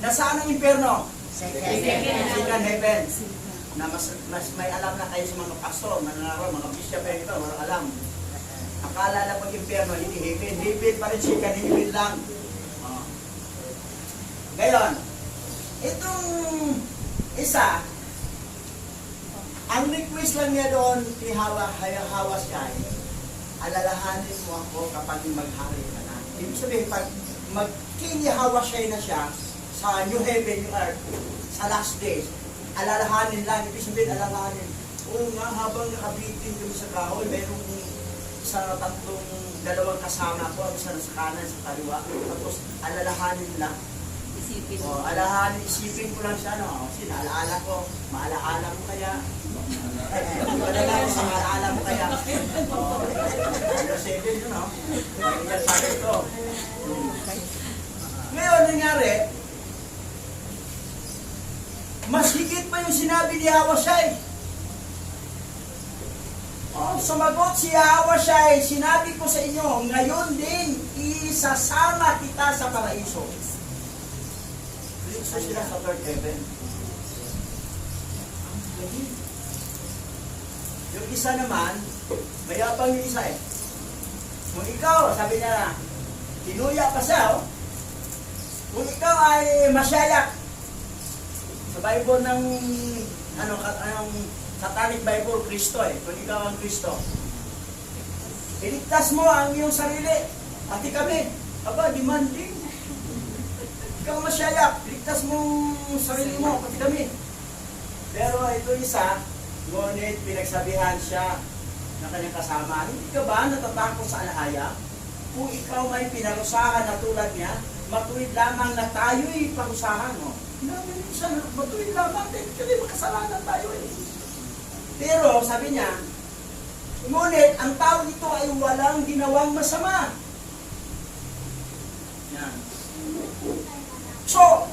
Nasaan ang impyerno? Second heaven. Na mas may alam na kayo sa mga pastor, mga bishop, ito, walang alam. Akala na pag impyerno, hindi heaven. Heaven pa rin, second heaven lang. Ngayon, itong isa, ang request lang niya doon, hawa siya, alalahanin mo ako kapag maghari ka na. Ibig sabihin, pag magkinihawa siya na siya sa new heaven, new earth, sa last days, alalahanin lang. Ibig sabihin, alalahanin. Oo nga, habang nakabitin kami sa kahoy, mayroong dalawang kasama ko, ang isa sa kanan, sa kaliwa. Tapos, alalahanin lang. Isipin ko lang siya, no? Kasi naalaala ko, maalaala mo kaya. Padala ko sa maalaala mo kaya. Ano, 7 yun, no? May sabi ito. Ngayon, nangyari, mas higit pa yung sinabi ni Hawashai. Sumagot si Hawashai, sinabi ko sa inyo, ngayon din, isasama kita sa paraiso. Isa sila sa third heaven. Yung isa naman, mayabang yung isa eh. Kung ikaw, sabi niya na, tinuya pa siya, kung ikaw ay masyayak, sa Bible ng, Satanic Bible, Kristo eh, kung ikaw ang Kristo, iligtas mo ang iyong sarili, pati kami, demanding. Ikaw masyayak, ligtas mong sarili mo, pati kami. Pero ito isa, ngunit pinagsabihan siya ng kanyang kasama, hindi ka ba natatakot sa alahaya? Kung ikaw may pinarusahan na tulad niya, matuwid lamang na tayo'y parusahan mo. Namin siya, matuwid lamang, kasi makasalanan tayo eh. Pero sabi niya, ngunit ang tao nito ay walang ginawang masama. Yan. So,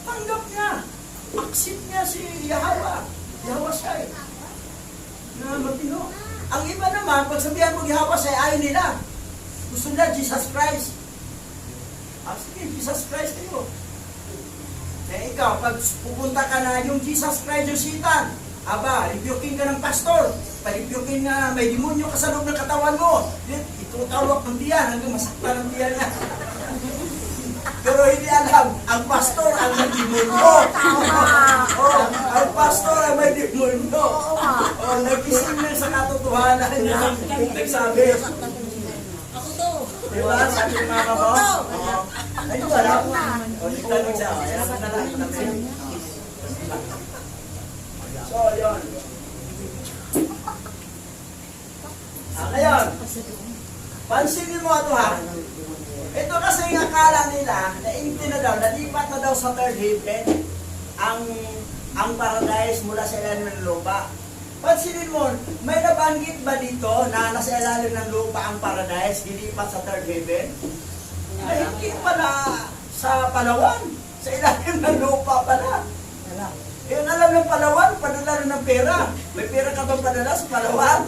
tanggap niya. Accept niya si Hawashai. Na matino. Ang iba naman, pag sabihan mo Hawashai, ayaw nila. Gusto nila Jesus Christ. Sige, Jesus Christ kayo. Eh ikaw, pag pupunta ka na yung Jesus Christ yung sitan, rebuking ka ng pastor, paribuking na may demonyo ka sa loob ng katawan mo, itutawak ng diyan hanggang masakta ng diyan niya. Pero hindi alam, ang pastor ang may demonyo. Ang pastor ang may demonyo. Nagising na sa katotohanan niya. Nagsabi. Ako to. Diba? Sabi ng mga mo? Ay, wala. Nagtanong siya. Ayan, natin. So, yun. Ngayon, pansinin mo ito ha. Ito kasi yung akala nila, nainti na daw, nalipat na daw sa third heaven ang paradise mula sa ilalim ng lupa. Pansinin mo, may nabanggit ba dito na nasa ilalim ng lupa ang paradise, dilipat sa third heaven? Ay, hindi pala sa Palawan, sa ilalim ng lupa pala. Yung alam ng Palawan, padala rin ng pera. May pera ka bang padala sa Palawan?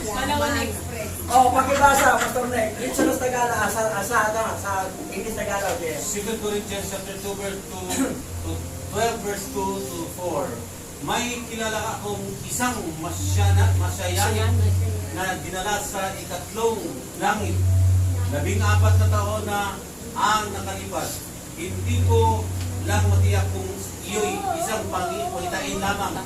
Palawan Express. Pakibasa, Pastor Nick. Dito sa Tagalog, sa English Tagalog. 2 Corinthians chapter 2 verse 12 verse 2 to 4. May kilala akong isang masyayahin na dinala sa ikatlong langit. 14 na taon na ang nakalipas. Hindi ko lang matiyak kung iyo'y isang pangitain lamang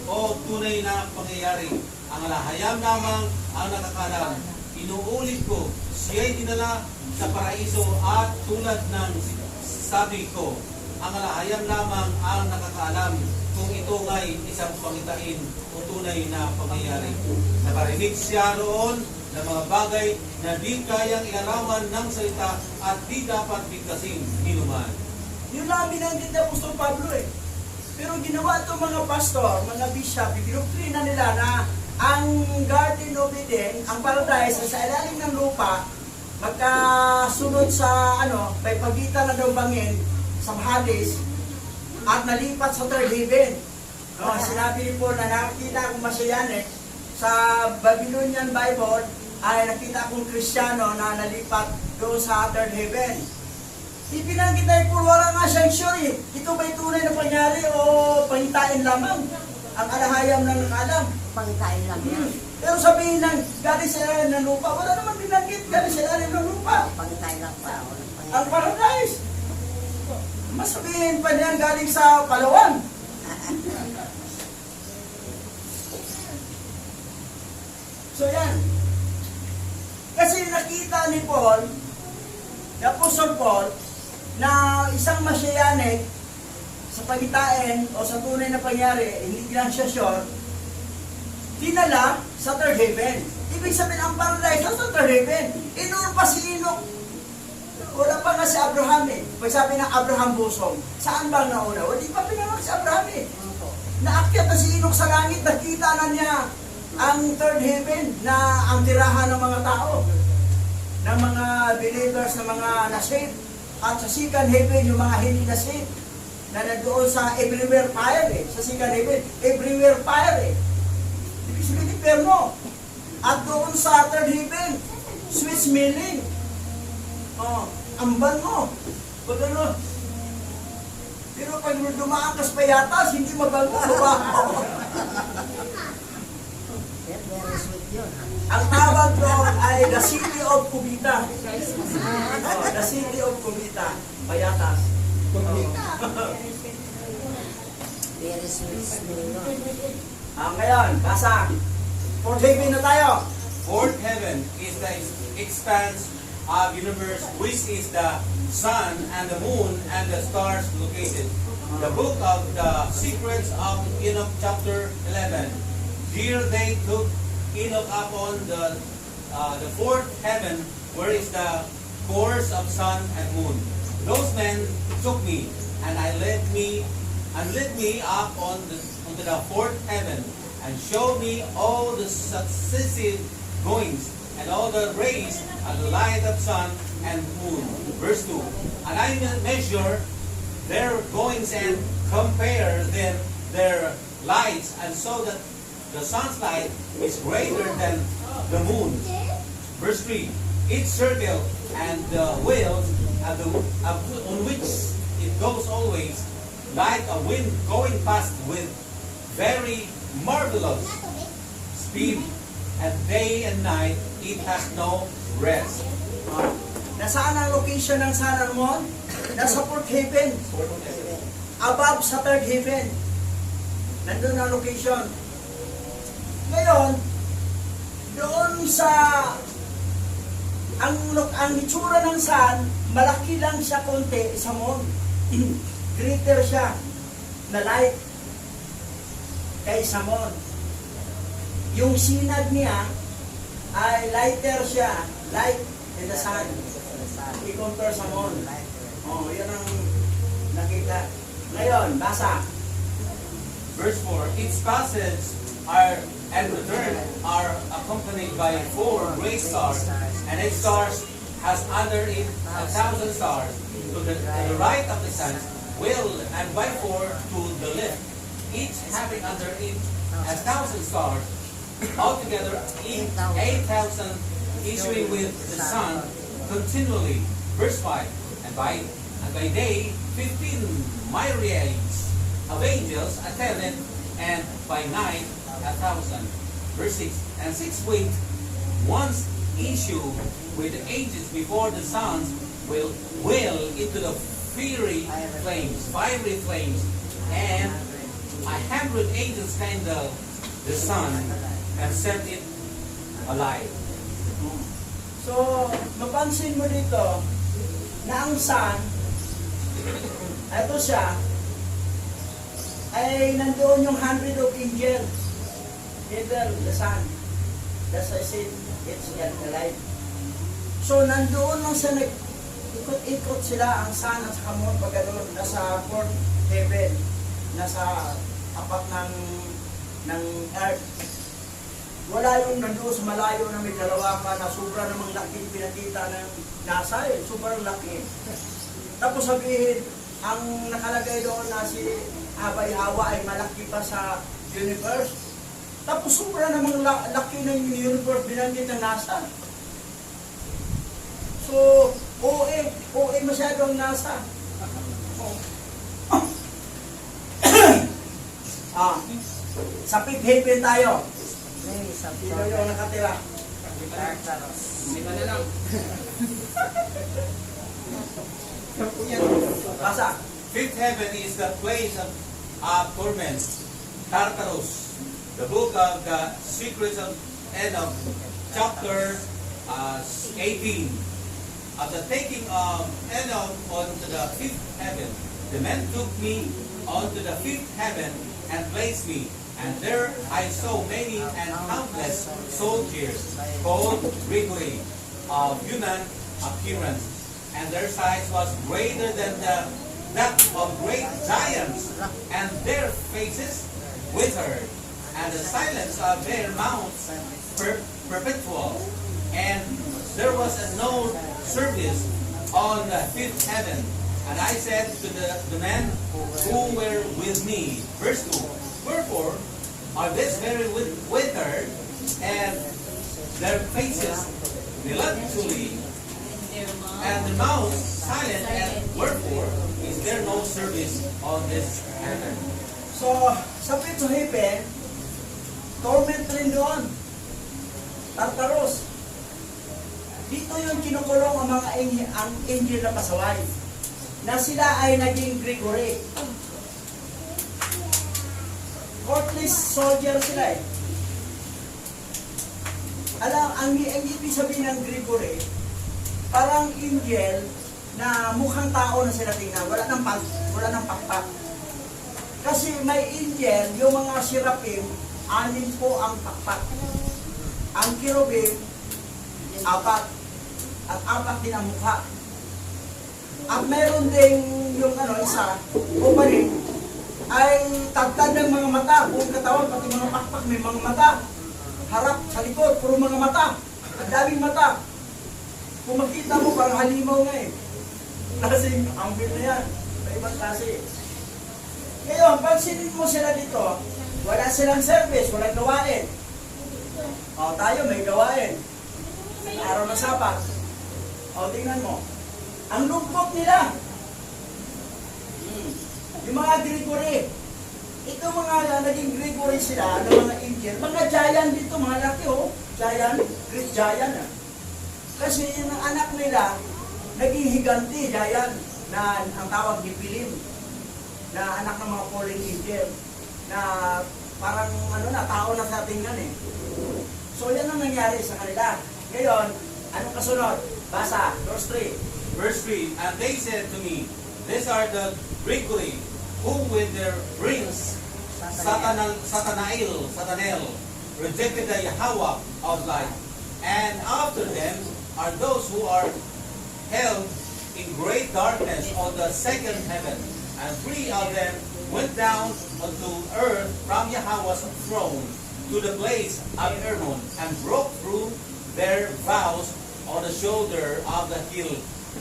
o tunay na pangyayari. Ang alahayam lamang ang nakakalam. Inuulit ko, siya'y dinala sa paraiso at tulad ng sabi ko, ang alahayam lamang ang nakakaalam kung ito nga'y isang pangitain o tunay na pangyayari. Nakarinig siya roon ng mga bagay na di kayang ilarawan ng salita at di dapat bigkasin ninuman. Yun lang binanggit na Apostol Pablo eh. Pero ginawa itong mga pastor, mga bishop, ibinuktrina nila na ang Garden of Eden, ang paradise, sa ilalim ng lupa, magkasunod sa may pagitan na daw bangin sa Hades at nalipat sa third heaven. Sinabi rin po na nakakita akong Masyayanek sa Babylonian Bible ay nakita akong Kristiyano na nalipat doon sa third heaven. Ipinanggit ay po, wala nga siyang sure eh. Ito ba'y tunay na pangyari o pangitain lamang? Ang alahayam ng nakalam. Pangitain lang yan. Pero sabihin ng galing sa ilalim ng lupa, wala naman binanggit galing sa ilalim ng lupa. Pangitain lang pa. Ang paradise. Mas sabihin pa niyan galing sa Palawan. So yan. Kasi nakita ni Paul, ni Apostle Paul, na isang Messianic sa pagitain o sa tunay na pangyari, hindi lang siya sure, dinala sa third heaven. Ibig sabihin, ang paradise sa third heaven. Inuun pa si Enoch. Wala pa nga si Abraham eh. Pag sabi ng Abraham Busong, saan ba nauna? Hindi pa pinanganak si Abraham eh. Naakyat na si Enoch sa langit, nakita na niya ang third heaven na ang tirahan ng mga tao, ng mga believers, ng mga na-saved. At sa second heaven, yung mga hindi na-saved, na nandoon sa everywhere fire eh. Sa second heaven, everywhere fire eh. Ibig sabihin, inferno. At doon sa third heaven, sweet smelling. Oh, amban mo. Pag ano. Pero pag dumaan ka sa payatas, hindi mabago. Very sweet yun. Ang tawag doon ay the city of Cubita. Oh, the city of Cubita. Payatas. Very sweet yun. Ngayon, basa. Fourth heaven na tayo. Fourth heaven is the expanse of universe, which is the sun and the moon and the stars located. The book of the secrets of Enoch chapter 11. Here they took Enoch up on the fourth heaven, where is the course of sun and moon. Those men took me, and led me up onto the fourth heaven, and showed me all the successive goings, and all the rays of the light of sun and moon. Verse 2. And I measure their goings and compare their lights, and so that the sun's light is greater than the moon's. Verse 3. Each circle and the wheels on which it goes always, like a wind going past with very marvelous speed, and day and night it has no rest. Nasaan ang location ng Sun and Moon? Nasa fourth heaven. Above sa third heaven. Nandun ang location. Ngayon, doon sa ang itsura ng sun, malaki lang siya konti sa moon. Greater siya na light kaysa moon. Yung sinag niya ay lighter siya, light in the sun. I-compare sa moon. Oh, yan ang nakita. Ngayon, basa. Verse 4. Its passage and return are accompanied by 4 great stars, and each star has under it 1,000 stars to the right of the sun, and by 4 to the left, each having under it 1,000 stars, altogether 8,000 issuing with the sun continually. Verse 5. And by day 15 myriads of angels attended, and by night 1,000. Verse 6. And 6 winged ones issue with the ages before the suns will into the fiery flames, and 100 angels kindle the sun and set it alight. So, mapansin mo dito na ang sun, ito siya, ay nandoon yung 100 of angels. Either the sun. That's why I said, it's yet alive. So, nandoon lang siya, ikot-ikot sila ang sun at saka moon pag gano'n, nasa fourth heaven, nasa apat ng earth. Wala yung nandoon sa malayo na may dalawa pa na sobra namang laki pinakita ng NASA eh, sobrang laki. Tapos sabihin, ang nakalagay doon na si Hawa ay malaki pa sa universe. Tapos sobra namang laki ng universe binanggit ng NASA. So, OA masyadong nasa. Sa fifth heaven tayo. May sa Sino yung nakatira? Tartaros. Basa. Fifth heaven is the place of torment, Tartarus. The book of the secrets of Enoch, chapter 18. At the taking of Enoch onto the fifth heaven, the men took me onto the fifth heaven and placed me. And there I saw many and countless soldiers called Grigori of human appearance. And their size was greater than that of great giants, and their faces withered, and the silence of their mouths perpetual. And there was no service on the fifth heaven. And I said to the men who were with me, verse 2, wherefore are these very withered, and their faces melancholy, and the mouth silent, and wherefore is there no service on this heaven? So, sa fifth heaven, torment rin doon. Tartarus. Dito yung kinukulong ang mga angel na pasaway, na sila ay naging Gregory. Courtless soldier sila eh. Alam, ang ibig sabihin ng Gregory, parang angel na mukhang tao na sila tingnan. Wala nang pakpak. Kasi may angel, yung mga sirapim, 6 po ang pakpak. Ang kirubim, 4. At 4 din ang mukha. At meron ding yung isa, o pa rin, ay tagtad ng mga mata, buong katawan, pati mga pakpak, may mga mata. Harap, sa likod, puro mga mata. Ang daming mata. Kung makita mo, parang halimaw nga eh. Klaseng angle na yan. Sa ibang klase. Ngayon, pansinin mo sila dito, wala silang service, walang gawain. O, tayo may gawain. Araw na Sabat. O, tingnan mo. Ang lungkot nila. Yung mga Gregory. Ito mga naging Gregory sila, ng mga angel. Mga giant dito, mga laki oh. Giant, Great giant ah. Kasi yung anak nila, naging higanti, giant, na ang tawag ni Pilim. Na anak ng mga fallen angel. Na parang tao na sa tingnan eh. So yan ang nangyari sa kanila. Ngayon, anong kasunod? Basa, verse 3. Verse 3, and they said to me, these are the Gregory, who with their rings, Satanel, rejected the Yahweh of light. And after them are those who are held in great darkness on the second heaven. And 3 of them went down unto earth from Yahweh's throne to the place of Hermon, and broke through their vows on the shoulder of the hill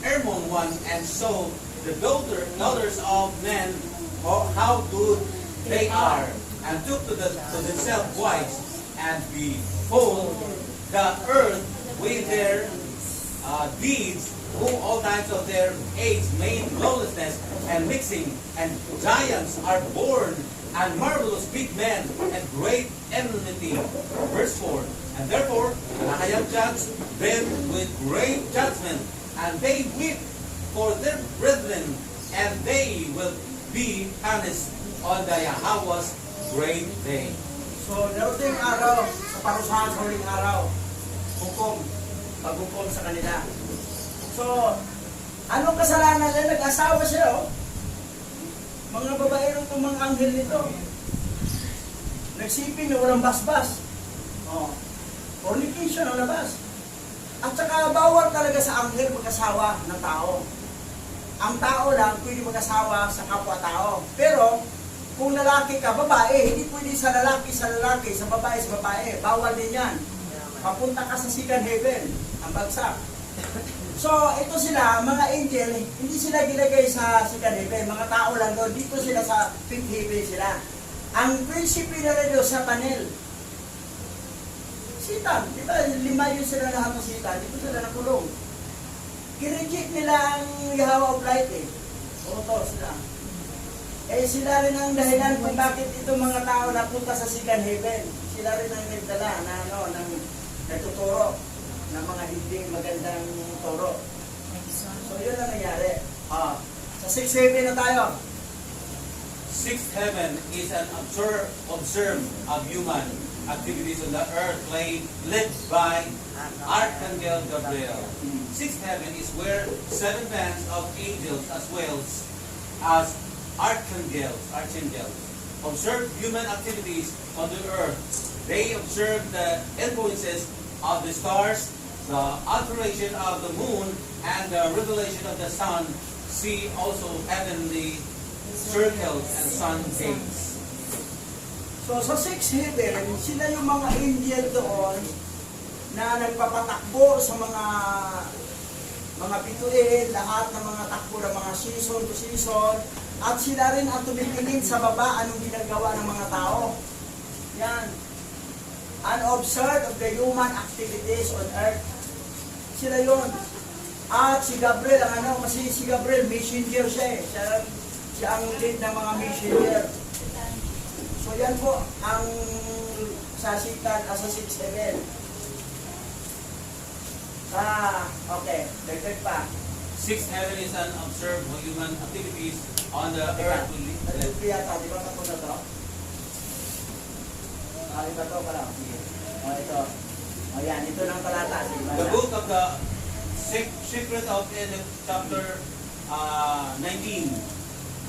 Hermon one, and saw the daughters of men how good they are, and took to themselves wives, and behold the earth with their deeds, who all times of their age made lawlessness and mixing, and giants are born, and marvelous big men, and great enmity. Verse 4, and therefore AHLAHAYAM judged them with great judgment, and they weep for their brethren, and they will be punished on the Yahweh's great day. So, naruting araw, sa parusahan sa huling araw, hukom, paghukom sa kanila. So, anong kasalanan nila? Nag-asawa sila, oh. Mga babae rin itong mga anghel nito. Nagsiping na walang basbas. Oh. Fornication ang labas. At saka bawal talaga sa anghel mag-asawa ng tao. Ang tao lang pwede mag-asawa sa kapwa-tao. Pero, kung lalaki ka, babae, hindi pwede sa lalaki, sa babae, sa babae. Bawal din yan. Papunta ka sa second heaven, ang bagsak. So, ito sila, mga angel, hindi sila gilagay sa second heaven. Mga tao lang doon. Dito sila sa fifth heaven sila. Ang prinsipe nila doon sa panel. Sitan. Di ba? 5 yun sila lahat ng sitan. Dito sila nakulong. Kireject nila ang Yahweh of Light eh. Oto sila. Eh sila rin ang dahilan kung bakit itong mga tao napunta sa second heaven. Sila rin ang nagdala na ng nagtuturo ng mga hindi magandang turo. So yun ang nangyari. Sa sixth heaven na tayo. Sixth heaven is an observe of human activities on the earth led by Archangel Gabriel. Sixth heaven is where seven bands of angels as well as archangels observe human activities on the earth. They observe the influences of the stars, the alteration of the moon, and the revelation of the sun. See also heavenly circles and sun gates. So sa sixth heaven, sila yung mga angel doon na nagpapatakbo sa mga bituin, lahat ng mga takbo ng mga season to season, at sila rin ang tumitingin sa baba anong ginagawa ng mga tao. Yan. Unobserved of the human activities on earth. Sila yun. At si Gabriel, kasi si Gabriel, messenger siya eh. Siya ang lead ng mga messenger. So yan po ang sasitan sa 6-7. Okay. Dagdag pa. Sixth heaven is an observed human activities on the earth. Dagdag yata, di ba kapuna to? Di ba to pala? Ito. Yan, ito ng talata. The book of the secret of Enoch, chapter 19,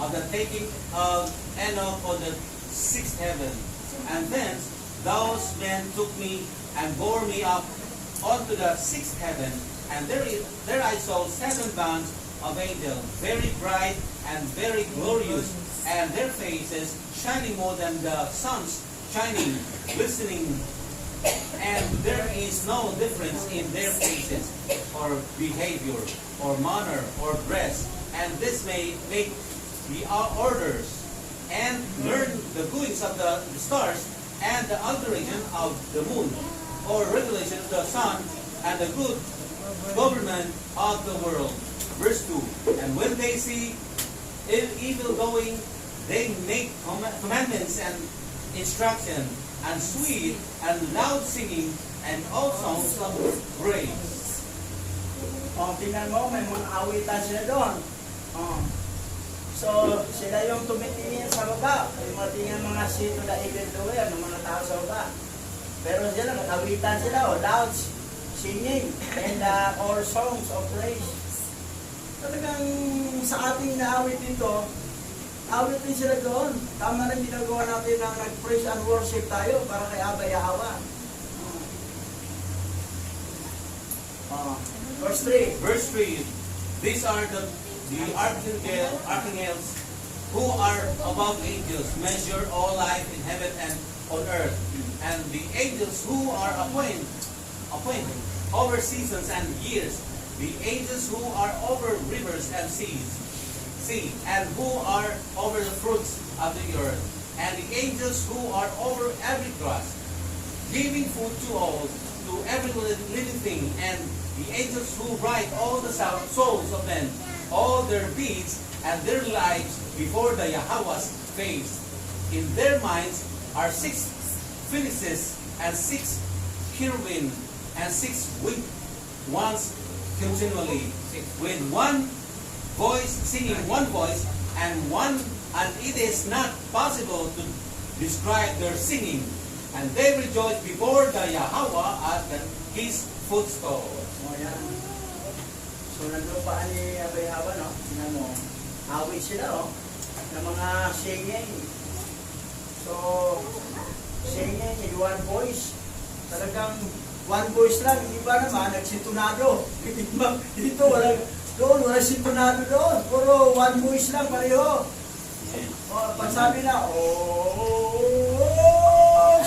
of the taking of Enoch on the sixth heaven. And thence those men took me and bore me up onto the sixth heaven, and there I saw seven bands of angels, very bright and very glorious, and their faces shining more than the sun's shining, glistening, and there is no difference in their faces, or behavior, or manner, or dress, and this may make the orders, and learn the goings of the stars, and the alteration of the moon, or revelation of the sun, and the good government of the world. Verse 2, and when they see evil going, they make commandments and instruction, and sweet and loud singing, and all songs of praise. Tingnan mo, may mga awitan sila doon. So, sila yung tumitingin sa baba. Yung mga tingin mga sito na evil doer, ng mga tao sa baba. Pero sila, nag-awitan sila, loud singing, and all songs of praise. Talagang sa ating naawit dito, awit din sila doon. Tama rin ginagawa natin na nag-praise and worship tayo para kay Abba Yahweh. Verse 3. Verse 3, these are the archangels who are above angels, measure all life in heaven and on earth, and the angels who are appointed over seasons and years, the angels who are over rivers and seas, and who are over the fruits of the earth, and the angels who are over every grass, giving food to all, to every living thing, and the angels who write all the souls of men, all their deeds and their lives before the Yahweh's face. In their minds are 6 phoenixes and 6 cherubim and 6 winged ones continually, with one voice, singing one voice, and it is not possible to describe their singing, and they rejoice before the Yahweh at his footstool. So, naglupaan ni Abba Yahweh, no? Tingnan mo, awit sila, ng mga singing. So, singing in one voice. Talagang one voice lang. Yung iba naman, nagsintunado. Dito, wala sintunado doon. Puro one voice lang, pareho. Pag sabi na,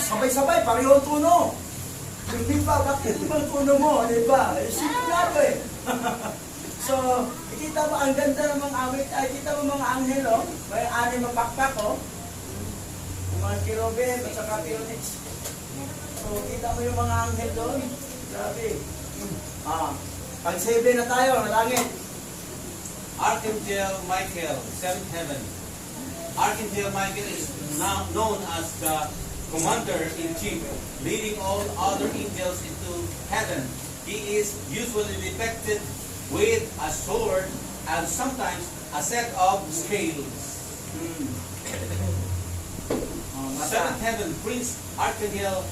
sabay-sabay, pareho ang tuno. Hindi pa, bakit ibang tuno mo? Diba? Sintunado eh. So, ikita mo, ang ganda ng mga awit. Kita mo mga anghel, may 6 na pakpak, mga cherubim at saka phoenix. So, kita mo yung mga anghel doon. Grabe. Pag 7 na tayo, na langit. Archangel Michael, seventh heaven. Archangel Michael is now known as the commander-in-chief, leading all other angels into heaven. He is usually depicted with a sword and sometimes a set of scales. Seventh heaven, Prince Archangel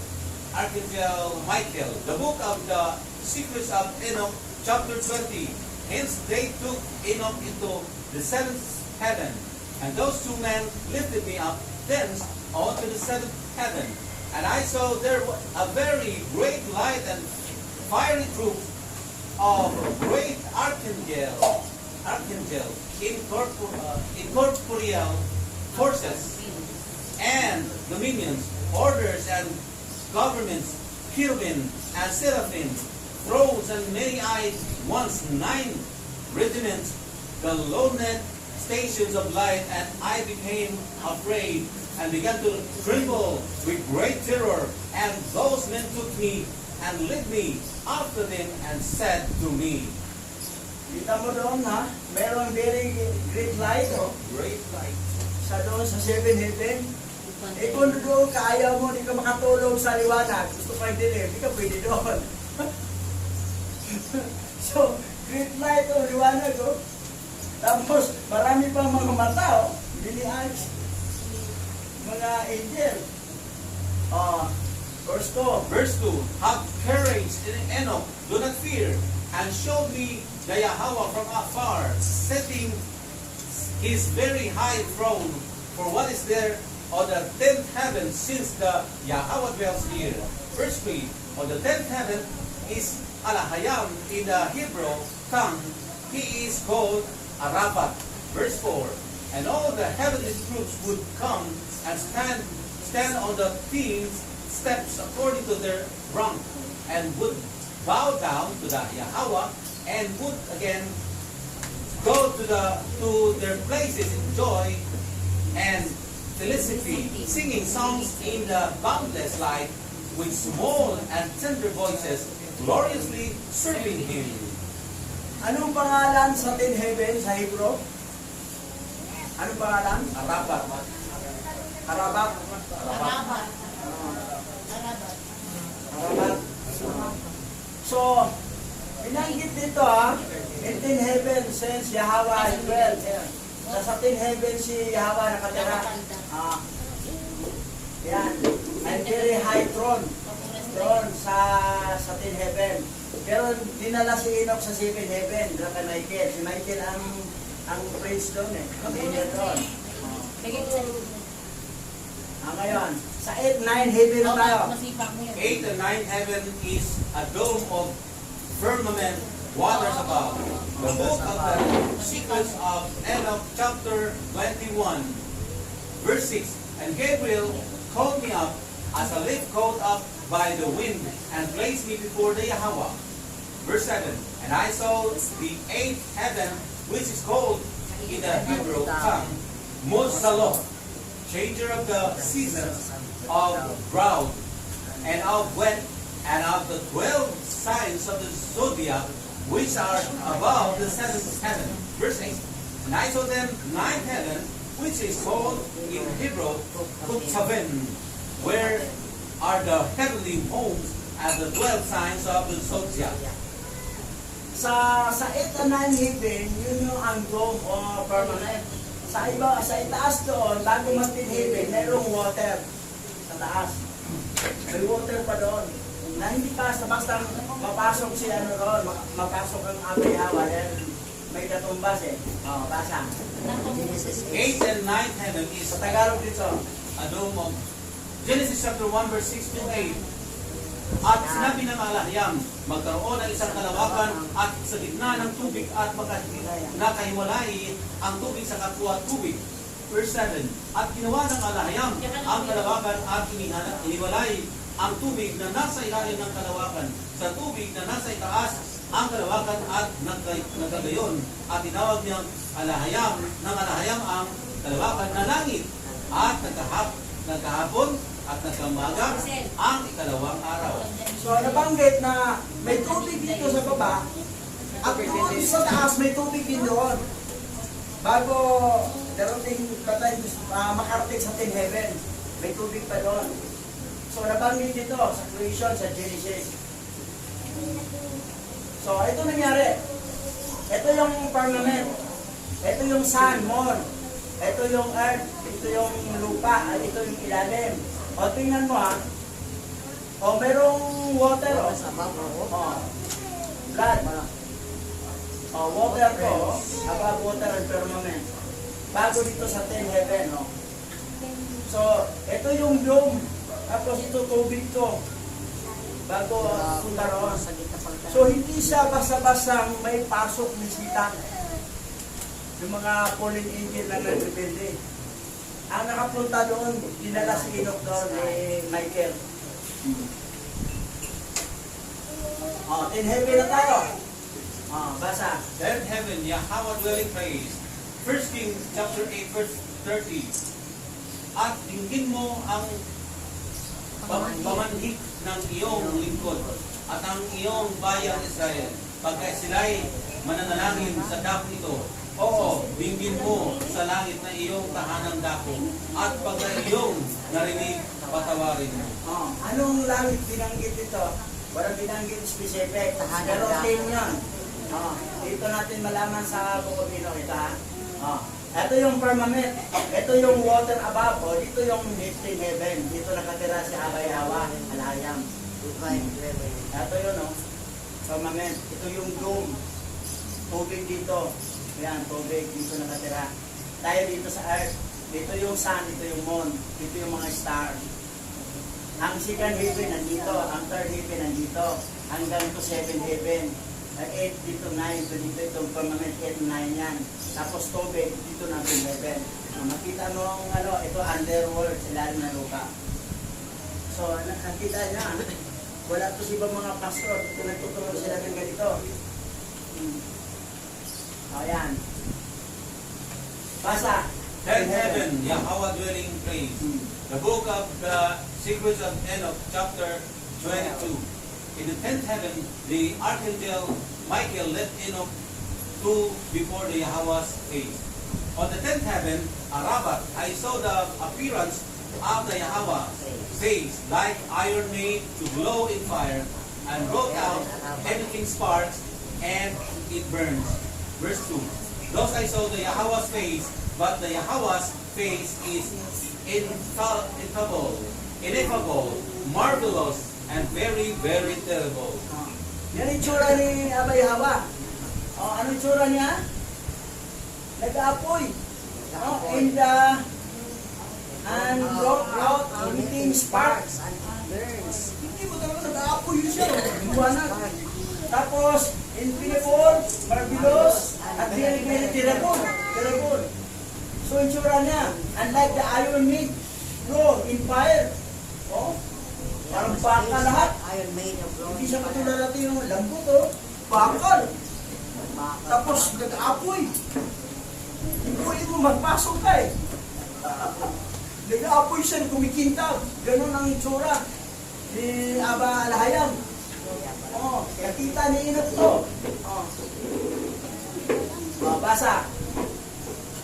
Michael. The book of the secrets of Enoch, chapter 20. Hence they took Enoch into the seventh heaven, and those two men lifted me up thence onto the seventh heaven. And I saw there a very great light and fiery troop of great archangels in corporeal forces and dominions, orders and governments, cherubim and seraphim, thrones and many-eyed ones, 9 regiments, the loaded stations of light, and I became afraid and began to tremble with great terror. And those men took me and led me after them and said to me, Kita mo doon ha, merong very great light great light. sa doon sa 7 heaven. Eh kung doon ka ayaw mo, di ka makatulog sa liwanag, gusto ka dilim, di ka pwede doon. So, great light liwanag Tapos, marami pang mga mata bilihan, mga angel. Verse 2. Verse 2, have courage in Enoch, do not fear, and show me the Yahweh from afar, setting his very high throne. For what is there on the 10th heaven, since the Yahweh dwells here? Verse 3, on the 10th heaven is AHLAHAYAM in the Hebrew tongue. He is called Arabat. Verse 4, and all the heavenly troops would come and stand on the king's steps according to their rank, and would bow down to the Yahweh, and would again go to their places in joy and felicity, singing songs in the boundless light with small and tender voices, gloriously serving Him. Anong pangalan sa 10 heaven sa Hebrew? Anong pangalan? Arabat. Arabat. Arabat. Arabat. So, binanggit dito in 10 heaven since Yahweh dwells. Sa 10 heaven si Yahweh nakatira. Yan. And very high throne. Throne sa 10 heaven. Pero dinala si Enoch sa 7 heaven. Doon kay Michael. Si Michael ang prince doon ang angel doon. Ngayon, sa 8, 9 heaven na tayo. 8 and 9 heaven is a dome of firmament, waters above. The book of the secrets of Enoch, chapter 21, verse 6. And Gabriel called me up as a leaf caught up by the wind, and placed me before the Yahweh. Verse 7. And I saw the 8th heaven, which is called in the Hebrew tongue, Mozaloth, changer of the seasons of drought and of wet, and of the 12 signs of the zodiac, which are above the 7th heaven. Verse 8. And I saw them 9th heaven, which is called in Hebrew Kutsaven, where are the heavenly homes and the 12 signs of the zodiac. Sa 8 and 9 heaven, yun yung ang dome o permanent. Sa itaas doon, bago mag-10 heaven, mayroong water sa taas. May water pa doon. Na hindi basta mapasok si doon, mapasok ang aming hawa. May katumbas basa. 8 and 9 heaven is Sa Tagalog dito, a dome of Genesis chapter 1 verse 6 to 8. At sinabi ng AHLAHAYAM, magkaroon ng isang kalawakan at sa gitna ng tubig at nakahiwalay ang tubig sa kapwa tubig. Verse 7. At ginawa ng AHLAHAYAM ang kalawakan at iniwalay ang tubig na nasa ilalim ng kalawakan sa tubig na nasa itaas ang kalawakan at nagkagayon. At tinawag niyang AHLAHAYAM ang kalawakan na langit. At nagkahapon at nagkamaga ang ikalawang araw. so nabanggit na may tubig dito sa baba, At doon sa taas, may tubig din doon. Bago darating pa tayo makarating sa 10 heaven, may tubig pa doon. So, nabanggit dito sa creation, sa Genesis. So, ito nangyari. Ito yung firmament. Ito yung sun, moon. Ito yung earth. Ito yung lupa. Ito yung ilalim. O, tingnan mo ha. O, merong water. O, blood. O, water ko. Above water and firmament. Bago dito sa 10 heaven. O. So, ito yung dome. Tapos ito tubig to. Bago punta roon. So, hindi siya basta-basta may pasok ni Satan. Yung mga fallen angel na nagpipindi. Ang nakapunta doon, dinala si Enoch doon ni Michael. In heaven na tayo. Basa. Then heaven, Yahweh dwelling place. 1 Kings chapter 8 verse 30. At dinggin mo ang pamanhik ng iyong lingkod at ang iyong bayang Israel. Pagka sila'y mananalangin sa dako ito, oo, dinggin mo sa langit na iyong tahanang dako at pagka iyong narinig, patawarin mo. Anong langit binanggit ito? Walang binanggit specific. Pero team yun. Dito natin malaman sa Bukobino ito ha. Ito yung firmament. Ito yung water above. Dito yung lifting heaven. Dito nakatira si AHLAHAYAM. Ito yun firmament. Ito yung dome. Tubig dito. Yan, tubig. Dito nakatira. Tayo dito sa earth. Dito yung sun. Dito yung moon. Dito yung mga stars. Ang second heaven nandito. Ang third heaven nandito. Hanggang to 7 heaven. 8 dito, 9 dito, itong firmament 8, 9 yan. Tapos tubig, dito natin heaven. Makita mo ito underworld, ilalim ng lupa. So, nakita niya, wala to si ibang mga pastor, ito nagtuturo sila ng ganito. Ayan. Basa. Then heaven, Yahweh dwelling place. The book of the secrets of Enoch, chapter 22. In the 10th heaven, the archangel Michael led Enoch to before the Yahweh's face. On the 10th heaven, a rabat, I saw the appearance of the Yahweh face like iron made to glow in fire, and brought out anything sparks, and it burns. Verse 2. Thus I saw the Yahweh's face, but the Yahweh's face is ineffable, marvelous, and very, very terrible. Yan yung tsura ni Abay Hawa. Ano yung tsura niya? Nag-aapoy. And broke out emitting sparks. Hindi mo talaga nag-aapoy yun siya. Buwanag. Tapos, infinite, marvelous, at very, very terrible. So yung tsura niya, unlike the iron made, glow in fire. Parang bakal lahat. Hindi siya katulad natin yung lambot, bakal. Tapos nag-aapoy. Hindi mo magpasok ka eh. Nag-aapoy siya, kumikintaw. Ganun ang itsura ni AHLAHAYAM. Nakita ni Enoch to. Basa.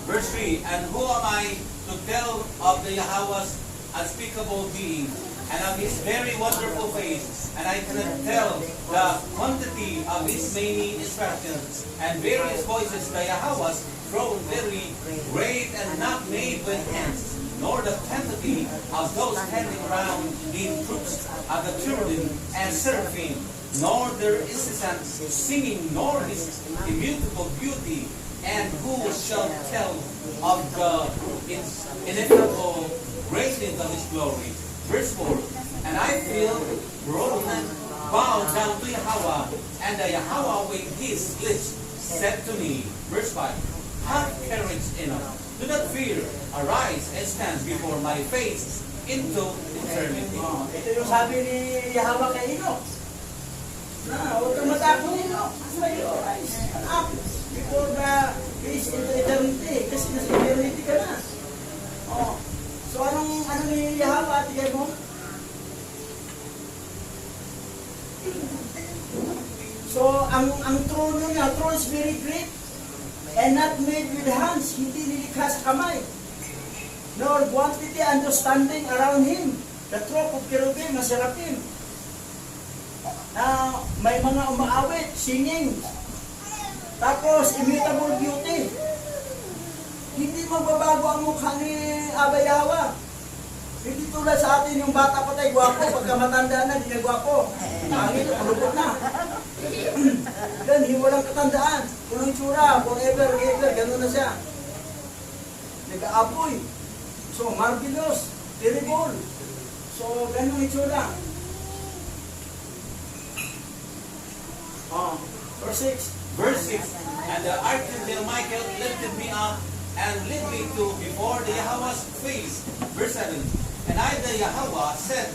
Verse 3. And who am I to tell of the Yahweh's unspeakable being, and of his very wonderful face, and I cannot tell the quantity of his many instructions and various voices. The Yahweh's throne very great and not made with hands, nor the quantity of those standing around in troops of the cherubim and seraphim, nor their incessant singing, nor his immutable beauty. And who shall tell of the ineffable greatness of his glory? Verse 4. And I feel broken, bowed down to Yahweh, and the Yahweh with his lips said to me. Verse 5. Have courage, Enoch. Do not fear. Arise and stand before my face into eternity. Ito yung sabi ni Yahweh kay Enoch. Huwag kang matakot, Enoch. Arise and up before the face into eternity. Kasi nasa eternity ka na. So ano ni Yahweh, tigay mo? So ang trono niya, throne is very great and not made with hands, hindi nilikha sa kamay. Nor quantity understanding around him. The troop of cherubim, na seraphim. Na may mga umaawit, singing. Tapos, immutable beauty. Hindi magbabago ang mukha ni Abba Yahweh. Hindi tulad sa atin yung bata pa tayo, gwapo. Pagka matanda na, di na gwapo. Pangit, palupot na. Yan, walang katandaan. Walang tsura, forever, ever, gano'n na siya. Nag-aapoy. So, marvelous, terrible. So, ganun itsura. Verse 6. Verse 6. And the archangel Michael lifted me up and led me to before the Yahweh's face. Verse 7. And I, the Yahweh, said,